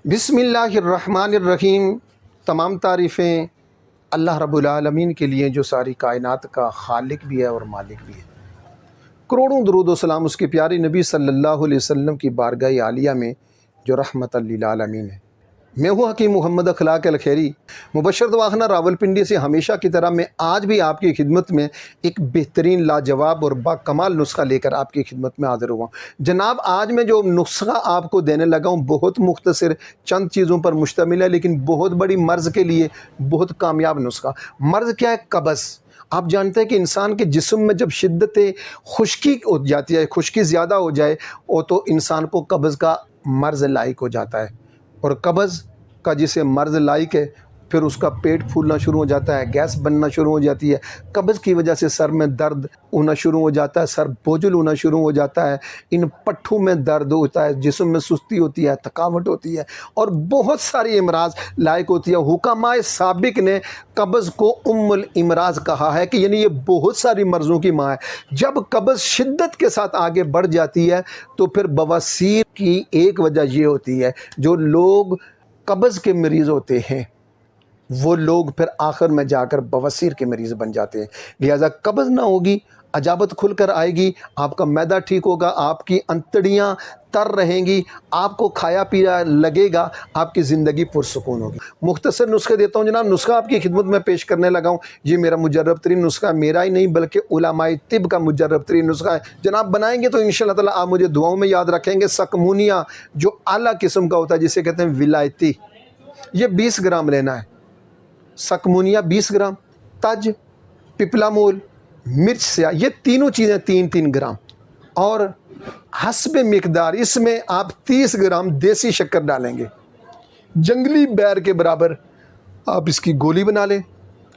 बिस्मिल्लाहिर्रहमानिर्रहीम। तमाम तारीफ़ें अल्लाह रब्बुल आलमीन के लिए जो सारी कायनात का खालिक भी है और मालिक भी है। करोड़ों दुरूद व सलाम उसके प्यारे नबी सल्लल्लाहु अलैहि वसल्लम की बारगाह आलिया में जो रहमतल लिल आलमीन है। मैं हूँ हकीम मोहम्मद अखलाक अलखैरी, मुबशर दवाखाना रावलपिंडी से हमेशा की तरह मैं आज भी आपकी खिदमत में एक बेहतरीन लाजवाब और बाकमाल नुस्खा लेकर आपकी खिदमत में हाज़िर हुआ। जनाब, आज मैं जो नुस्खा आपको देने लगा हूँ बहुत मुख्तसर चंद चीज़ों पर मुश्तमिल है, लेकिन बहुत बड़ी मर्ज़ के लिए बहुत कामयाब नुस्खा। मर्ज़ क्या है? कब्ज़। आप जानते हैं कि इंसान के जिस्म में जब शिद्दत खुश्की हो जाती है, खुश्की ज़्यादा हो जाए वो तो इंसान को कब्ज़ का मर्ज़ लाइक हो जाता है। और कब्ज़ का जिसे मर्ज़ लाइक है फिर उसका पेट फूलना शुरू हो जाता है, गैस बनना शुरू हो जाती है। कब्ज़ की वजह से सर में दर्द होना शुरू हो जाता है, सर बोझल होना शुरू हो जाता है, इन पट्ठों में दर्द होता है, जिस्म में सुस्ती होती है, थकावट होती है और बहुत सारी इमराज लायक होती है। हुक्माए साबिक ने कब्ज़ को उम्मुल इमराज कहा है कि यानी ये बहुत सारी मर्ज़ों की माँ है। जब कब्ज़ शिद्दत के साथ आगे बढ़ जाती है तो फिर बवासीर की एक वजह ये होती है, जो लोग कब्ज़ के मरीज़ होते हैं वो लोग फिर आखिर में जाकर बवासीर के मरीज़ बन जाते हैं। लिहाजा कब्ज़ ना होगी, अजाबत खुल कर आएगी, आपका मैदा ठीक होगा, आपकी अंतड़ियाँ तर रहेंगी, आपको खाया पिया लगेगा, आपकी ज़िंदगी पुरसुकून होगी। मुख्तसर नुस्खे देता हूँ जनाब। नुस्खा आपकी खिदमत में पेश करने लगा हूँ। ये मेरा मुजर्रब तरीन नुस्खा, मेरा ही नहीं बल्कि उलमाए तिब का मुजर्रब तरीन नुस्खा है। जनाब बनाएंगे तो इंशाअल्लाह ताला आप मुझे दुआओं में याद रखेंगे। सकमूनिया जो आला किस्म का होता है जिसे कहते हैं विलायती, ये 20 ग्राम लेना है। सकमूनिया 20 ग्राम, तज, पिपला मूल, मिर्च स्याह, ये तीनों चीज़ें 3-3 ग्राम और हस्बे मिकदार इसमें आप 30 ग्राम देसी शक्कर डालेंगे। जंगली बैर के बराबर आप इसकी गोली बना लें।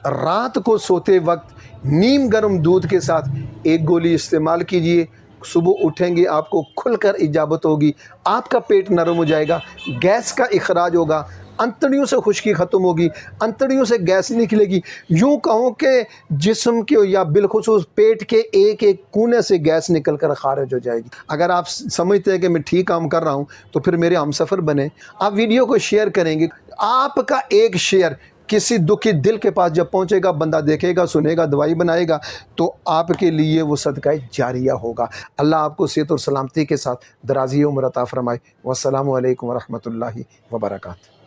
रात को सोते वक्त नीम गर्म दूध के साथ एक गोली इस्तेमाल कीजिए। सुबह उठेंगे आपको खुलकर इजाबत होगी, आपका पेट नरम हो जाएगा, गैस का इखराज होगा, अंतड़ियों से खुश्की ख़त्म होगी, अंतड़ियों से गैस निकलेगी। यूँ कहो कि जिस्म के या बिलखुसूस पेट के एक एक कोने से गैस निकल कर खारिज हो जाएगी। अगर आप समझते हैं कि मैं ठीक काम कर रहा हूँ तो फिर मेरे हमसफ़र बने। आप वीडियो को शेयर करेंगे, आपका एक शेयर किसी दुखी दिल के पास जब पहुंचेगा, बंदा देखेगा, सुनेगा, दवाई बनाएगा तो आपके लिए वो सदका जारिया होगा। अल्लाह आपको सेहत और सलामती के साथ दराज़ी उम्र अता फरमाए। वस्सलामु अलैकुम व रहमतुल्लाहि व बरकातहू।